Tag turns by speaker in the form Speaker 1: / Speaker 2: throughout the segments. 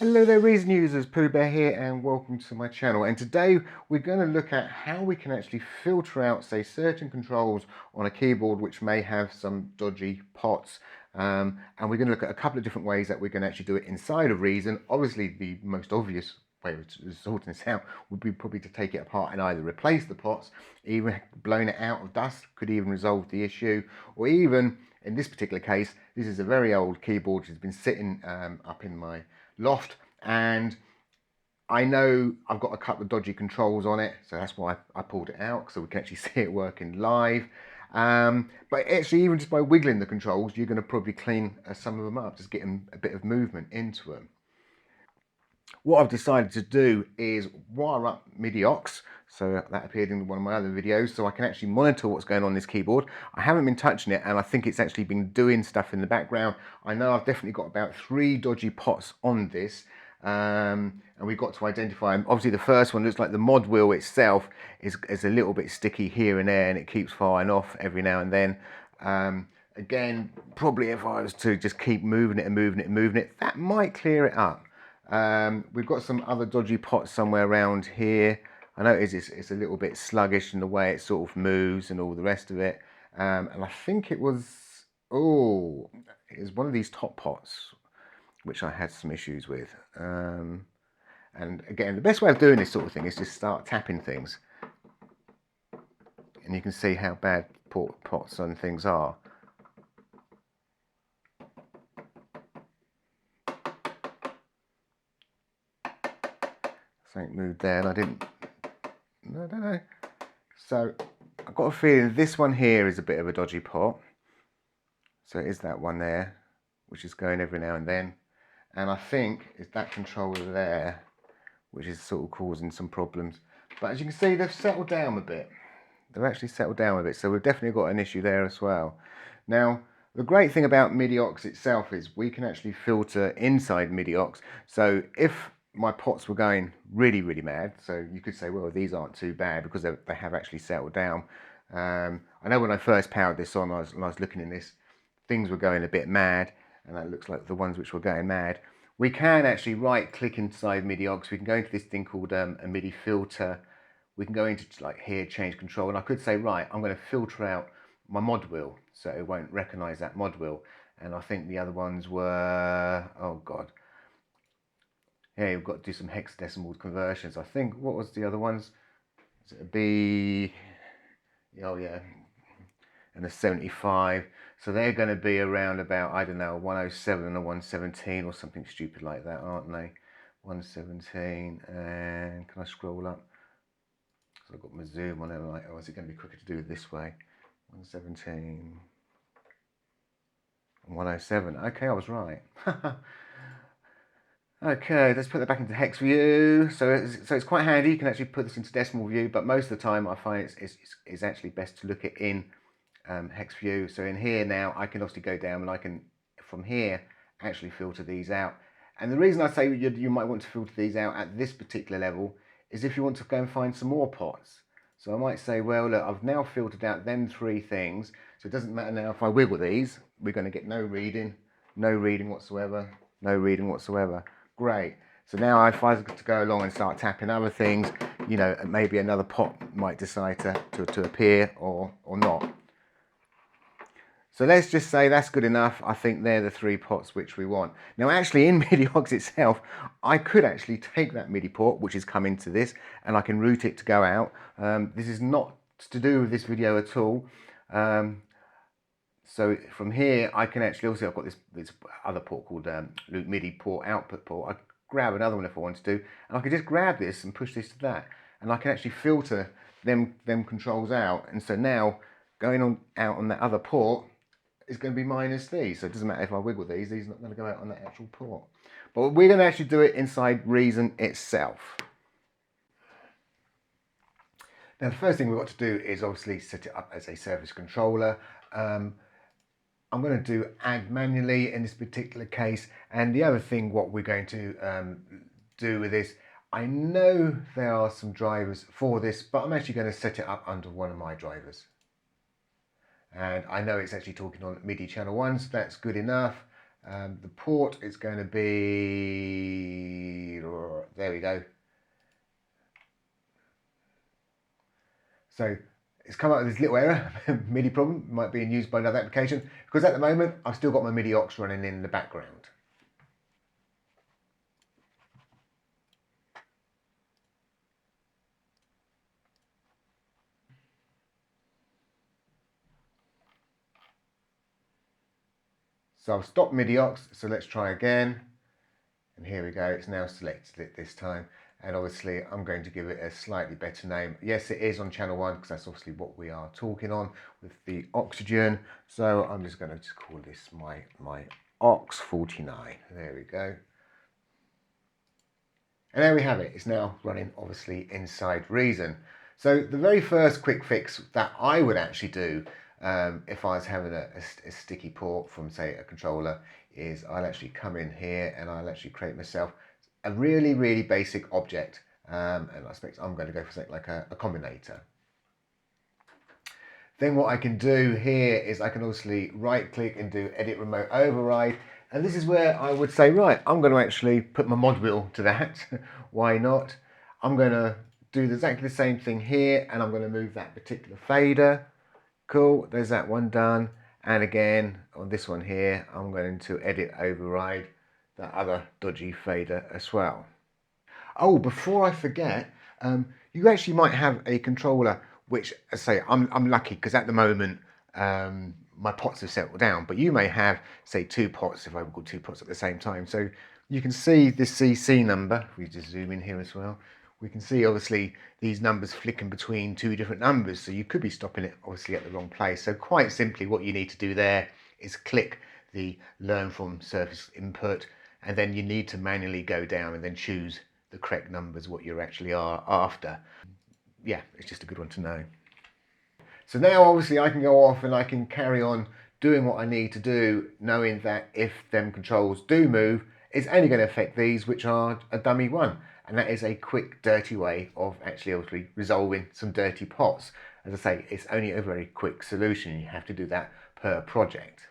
Speaker 1: Hello there Reason users, PoohBear here and welcome to my channel, and today we're going to look at how we can actually filter out, say, certain controls on a keyboard which may have some dodgy pots, and we're going to look at a couple of different ways that we can actually do it inside of Reason. Obviously the most obvious way of sorting this out would be probably to take it apart and either replace the pots, even blowing it out of dust could even resolve the issue, or even in this particular case, this is a very old keyboard which has been sitting up in my loft, and I know I've got a couple of dodgy controls on it, so that's why I pulled it out so we can actually see it working live. But actually, even just by wiggling the controls, you're going to probably clean some of them up, just getting a bit of movement into them. What I've decided to do is wire up Midi-OX, so that appeared in one of my other videos, so I can actually monitor what's going on this keyboard. I haven't been touching it, and I think it's actually been doing stuff in the background. I know I've definitely got about 3 dodgy pots on this, and we've got to identify them. Obviously the first one looks like the mod wheel itself is a little bit sticky here and there, and it keeps firing off every now and then. Again, probably if I was to just keep moving it and moving it and moving it, that might clear it up. We've got some other dodgy pots somewhere around here. I notice it's a little bit sluggish in the way it sort of moves and all the rest of it. And I think it was one of these top pots which I had some issues with. And again, the best way of doing this sort of thing is just start tapping things. And you can see how bad pots and things are. Something moved there and I don't know. So I've got a feeling this one here is a bit of a dodgy pot. So it is that one there, which is going every now and then. And I think it's that controller there, which is sort of causing some problems. But as you can see, they've settled down a bit. They've actually settled down a bit. So we've definitely got an issue there as well. Now, the great thing about Midi-OX itself is we can actually filter inside Midi-OX. So if my pots were going really, really mad, so you could say, well, these aren't too bad because they have actually settled down. I know when I first powered this on, I was looking in this, things were going a bit mad, and that looks like the ones which were going mad. We can actually right click inside Midi-OX. We can go into this thing called a MIDI filter. We can go into like here, change control, and I could say, right, I'm going to filter out my mod wheel so it won't recognize that mod wheel. And I think the other ones were, oh god, yeah, you've got to do some hexadecimal conversions. I think, what was the other ones? Is it a B? Oh yeah, and a 75. So they're going to be around about, I don't know, 107 and a 117 or something stupid like that, aren't they? 117, and can I scroll up? So I've got my zoom on it, like, oh, is it going to be quicker to do it this way? 117, 107. Okay, I was right. Okay, let's put that back into hex view. So it's quite handy. You can actually put this into decimal view, but most of the time I find it's actually best to look at in hex view. So in here now, I can obviously go down and I can, from here, actually filter these out. And the reason I say you might want to filter these out at this particular level is if you want to go and find some more pots. So I might say, well, look, I've now filtered out them 3 things. So it doesn't matter now if I wiggle these, we're going to get no reading whatsoever, no reading whatsoever. Great. So now if I was to go along and start tapping other things, you know, maybe another pot might decide to appear or not. So let's just say that's good enough. I think they're the 3 pots which we want. Now actually in Midi-OX itself, I could actually take that MIDI port, which is coming to this, and I can route it to go out. This is not to do with this video at all. So from here, I can actually, also I've got this other port called loop MIDI port output port. I could grab another one if I wanted to, and I could just grab this and push this to that, and I can actually filter them controls out. And so now going on out on that other port is going to be minus these. So it doesn't matter if I wiggle these are not going to go out on that actual port. But we're going to actually do it inside Reason itself. Now the first thing we've got to do is obviously set it up as a service controller. I'm going to do add manually in this particular case. And the other thing what we're going to do with this, I know there are some drivers for this, but I'm actually going to set it up under one of my drivers. And I know it's actually talking on MIDI channel 1, so that's good enough. The port is going to be, there we go. So it's come up with this little error, MIDI problem, might be used by another application, because at the moment I've still got my Midi-OX running in the background. So I've stopped Midi-OX, so let's try again. And here we go, it's now selected it this time. And obviously I'm going to give it a slightly better name. Yes, it is on channel 1 because that's obviously what we are talking on with the oxygen. So I'm just going to just call this my Ox 49. There we go. And there we have it. It's now running obviously inside Reason. So the very first quick fix that I would actually do if I was having a sticky port from, say, a controller, is I'll actually come in here and I'll actually create myself a really basic object. And I expect I'm going to go for something like a combinator. Then what I can do here is I can obviously right click and do edit remote override. And this is where I would say, right, I'm going to actually put my mod wheel to that. Why not? I'm going to do exactly the same thing here, and I'm going to move that particular fader. Cool, there's that one done. And again, on this one here, I'm going to edit override that other dodgy fader as well. Oh, before I forget, you actually might have a controller which, I say, I'm lucky because at the moment my pots have settled down, but you may have, say, 2 pots, if I've got 2 pots at the same time. So you can see this CC number, if we just zoom in here as well, we can see obviously these numbers flicking between 2 different numbers. So you could be stopping it obviously at the wrong place. So quite simply what you need to do there is click the learn from surface input, and then you need to manually go down and then choose the correct numbers, what you actually are after. Yeah, it's just a good one to know. So now obviously I can go off and I can carry on doing what I need to do, knowing that if them controls do move, it's only going to affect these, which are a dummy one. And that is a quick, dirty way of actually resolving some dirty pots. As I say, it's only a very quick solution. You have to do that per project.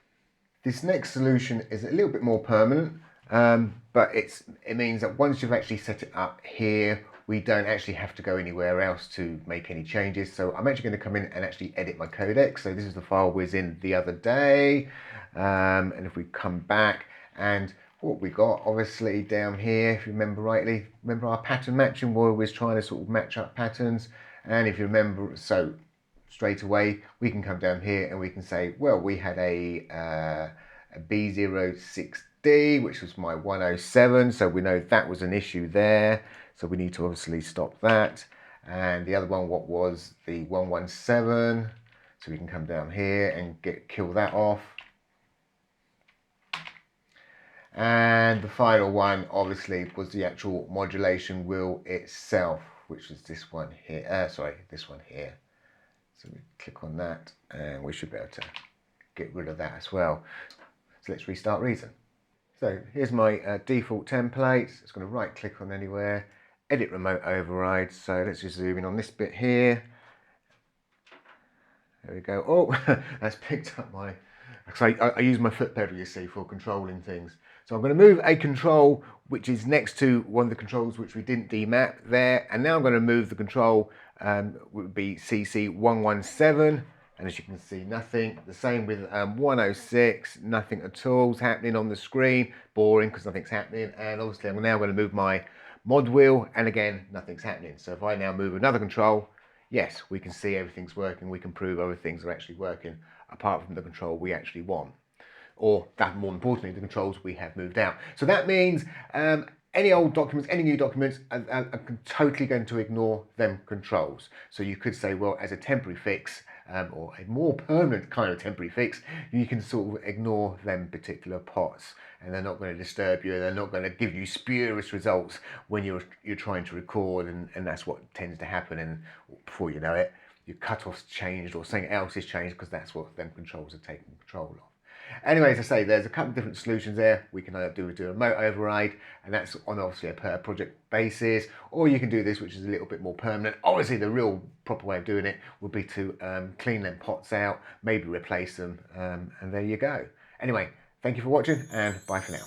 Speaker 1: This next solution is a little bit more permanent, but it means that once you've actually set it up here, we don't actually have to go anywhere else to make any changes. So I'm actually going to come in and actually edit my codec. So this is the file we was in the other day. And if we come back, and what we got obviously down here, if you remember rightly, remember our pattern matching where we was trying to sort of match up patterns. And if you remember, so straight away we can come down here and we can say, well, we had a B06D, which was my 107, so we know that was an issue there, so we need to obviously stop that. And the other one, what was the 117, so we can come down here and kill that off. And the final one obviously was the actual modulation wheel itself, which is this one here, this one here. So we click on that and we should be able to get rid of that as well. So let's restart Reason. So here's my default template. It's going to right click on anywhere, edit remote override. So let's just zoom in on this bit here. There we go. Oh, that's picked up my, I use my foot pedal, you see, for controlling things. So I'm going to move a control which is next to one of the controls which we didn't demap there. And now I'm going to move the control, would be CC117. And as you can see, nothing. The same with 106, nothing at all is happening on the screen. Boring because nothing's happening. And obviously I'm now going to move my mod wheel, and again, nothing's happening. So if I now move another control, yes, we can see everything's working. We can prove other things are actually working apart from the control we actually want. Or that, more importantly, the controls we have moved out. So that means any old documents, any new documents, are totally going to ignore them controls. So you could say, well, as a temporary fix, or a more permanent kind of temporary fix, you can sort of ignore them particular pots, and they're not going to disturb you. They're not going to give you spurious results when you're trying to record, and that's what tends to happen. And before you know it, your cutoff's changed or something else is changed because that's what them controls are taking control of. Anyway, as I say, there's a couple of different solutions there. We can either do a remote override, and that's on obviously a per project basis, or you can do this, which is a little bit more permanent. Obviously, the real proper way of doing it would be to clean them pots out, maybe replace them, and there you go. Anyway, Thank you for watching and bye for now.